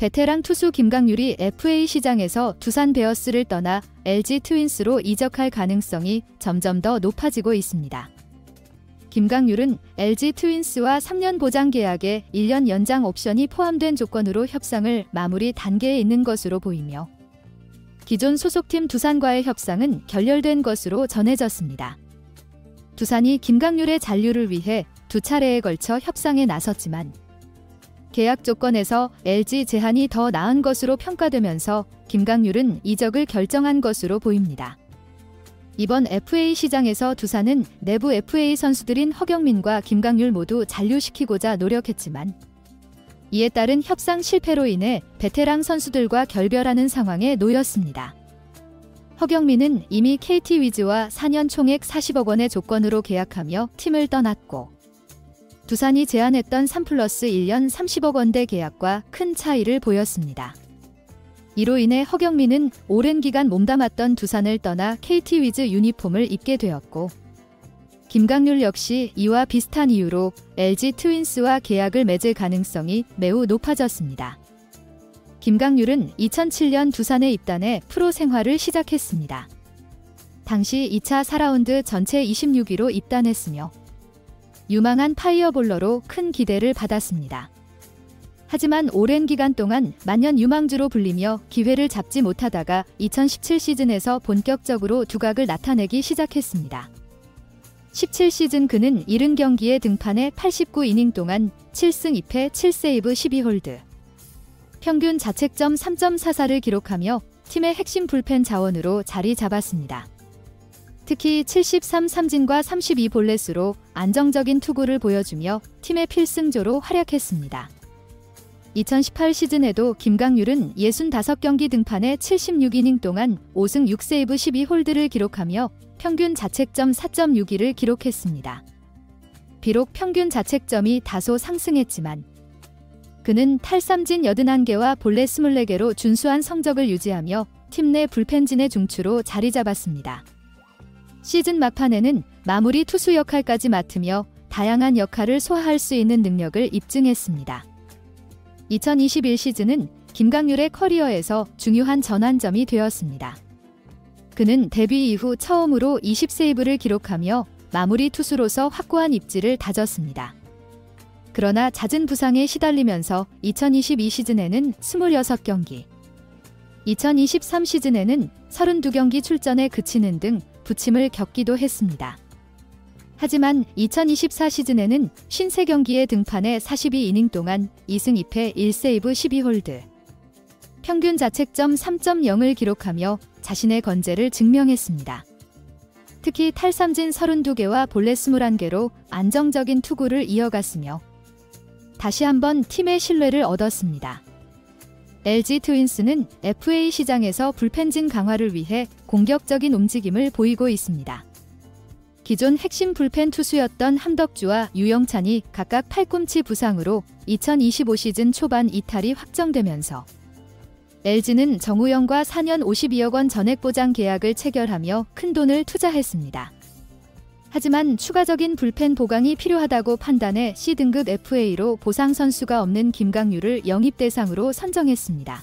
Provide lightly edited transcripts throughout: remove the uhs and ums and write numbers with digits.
베테랑 투수 김강률이 FA 시장에서 두산 베어스를 떠나 LG 트윈스로 이적할 가능성이 점점 더 높아지고 있습니다. 김강률은 LG 트윈스와 3년 보장 계약에 1년 연장 옵션이 포함된 조건으로 협상을 마무리 단계에 있는 것으로 보이며 기존 소속팀 두산과의 협상은 결렬된 것으로 전해졌습니다. 두산이 김강률의 잔류를 위해 두 차례에 걸쳐 협상에 나섰지만 계약 조건에서 LG 제한이 더 나은 것으로 평가되면서 김강률은 이적을 결정한 것으로 보입니다. 이번 FA 시장에서 두산은 내부 FA 선수들인 허경민과 김강률 모두 잔류시키고자 노력했지만 이에 따른 협상 실패로 인해 베테랑 선수들과 결별하는 상황에 놓였습니다. 허경민은 이미 KT 위즈와 4년 총액 40억 원의 조건으로 계약하며 팀을 떠났고 두산이 제안했던 3+1년 30억 원대 계약과 큰 차이를 보였습니다. 이로 인해 허경민은 오랜 기간 몸담았던 두산을 떠나 KT 위즈 유니폼을 입게 되었고 김강률 역시 이와 비슷한 이유로 LG 트윈스와 계약을 맺을 가능성이 매우 높아졌습니다. 김강률은 2007년 두산에 입단해 프로 생활을 시작했습니다. 당시 2차 4라운드 전체 26위로 입단했으며 유망한 파이어볼러로 큰 기대를 받았습니다. 하지만 오랜 기간 동안 만년 유망주로 불리며 기회를 잡지 못하다가 2017 시즌에서 본격적으로 두각을 나타내기 시작했습니다. 17시즌 그는 70경기에 등판해 89이닝 동안 7승 2패 7세이브 12홀드, 평균 자책점 3.44를 기록하며 팀의 핵심 불펜 자원으로 자리 잡았습니다. 특히 73 삼진과 32 볼넷으로 안정적인 투구를 보여주며 팀의 필승조로 활약했습니다. 2018 시즌에도 김강률은 65경기 등판해 76이닝 동안 5승 6세이브 12홀드를 기록하며 평균 자책점 4.62를 기록했습니다. 비록 평균 자책점이 다소 상승했지만 그는 탈삼진 81개와 볼넷 24개로 준수한 성적을 유지하며 팀 내 불펜진의 중추로 자리 잡았습니다. 시즌 막판에는 마무리 투수 역할까지 맡으며 다양한 역할을 소화할 수 있는 능력을 입증했습니다. 2021 시즌은 김강률의 커리어에서 중요한 전환점이 되었습니다. 그는 데뷔 이후 처음으로 20세이브를 기록하며 마무리 투수로서 확고한 입지를 다졌습니다. 그러나 잦은 부상에 시달리면서 2022 시즌에는 26경기, 2023 시즌에는 32경기 출전에 그치는 등 부침을 겪기도 했습니다. 하지만 2024 시즌에는 53경기에 등판해 42이닝 동안 2승 2패 1세이브 12홀드, 평균 자책점 3.0을 기록하며 자신의 건재를 증명했습니다. 특히 탈삼진 32개와 볼넷 21개로 안정적인 투구를 이어갔으며 다시 한번 팀의 신뢰를 얻었습니다. LG 트윈스는 FA 시장에서 불펜진 강화를 위해 공격적인 움직임을 보이고 있습니다. 기존 핵심 불펜 투수였던 함덕주와 유영찬이 각각 팔꿈치 부상으로 2025 시즌 초반 이탈이 확정되면서 LG는 정우영과 4년 52억 원 전액 보장 계약을 체결하며 큰 돈을 투자했습니다. 하지만 추가적인 불펜 보강이 필요하다고 판단해 C등급 FA로 보상 선수가 없는 김강률을 영입 대상으로 선정했습니다.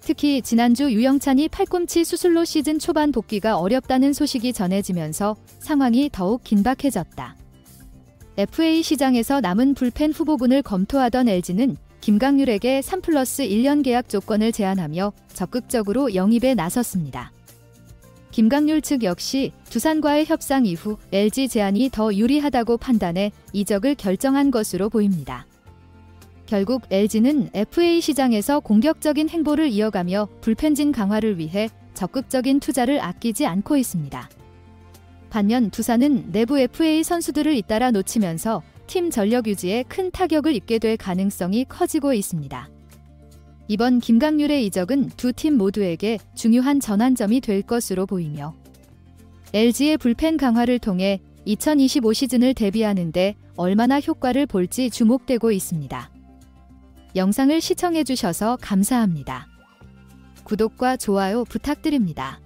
특히 지난주 유영찬이 팔꿈치 수술로 시즌 초반 복귀가 어렵다는 소식이 전해지면서 상황이 더욱 긴박해졌다. FA 시장에서 남은 불펜 후보군을 검토하던 LG는 김강률에게 3+1년 계약 조건을 제안하며 적극적으로 영입에 나섰습니다. 김강률 측 역시 두산과의 협상 이후 LG 제안이 더 유리하다고 판단해 이적을 결정한 것으로 보입니다. 결국 LG는 FA 시장에서 공격적인 행보를 이어가며 불펜진 강화를 위해 적극적인 투자를 아끼지 않고 있습니다. 반면 두산은 내부 FA 선수들을 잇따라 놓치면서 팀 전력 유지에 큰 타격을 입게 될 가능성이 커지고 있습니다. 이번 김강률의 이적은 두 팀 모두에게 중요한 전환점이 될 것으로 보이며 LG의 불펜 강화를 통해 2025 시즌을 대비하는 데 얼마나 효과를 볼지 주목되고 있습니다. 영상을 시청해주셔서 감사합니다. 구독과 좋아요 부탁드립니다.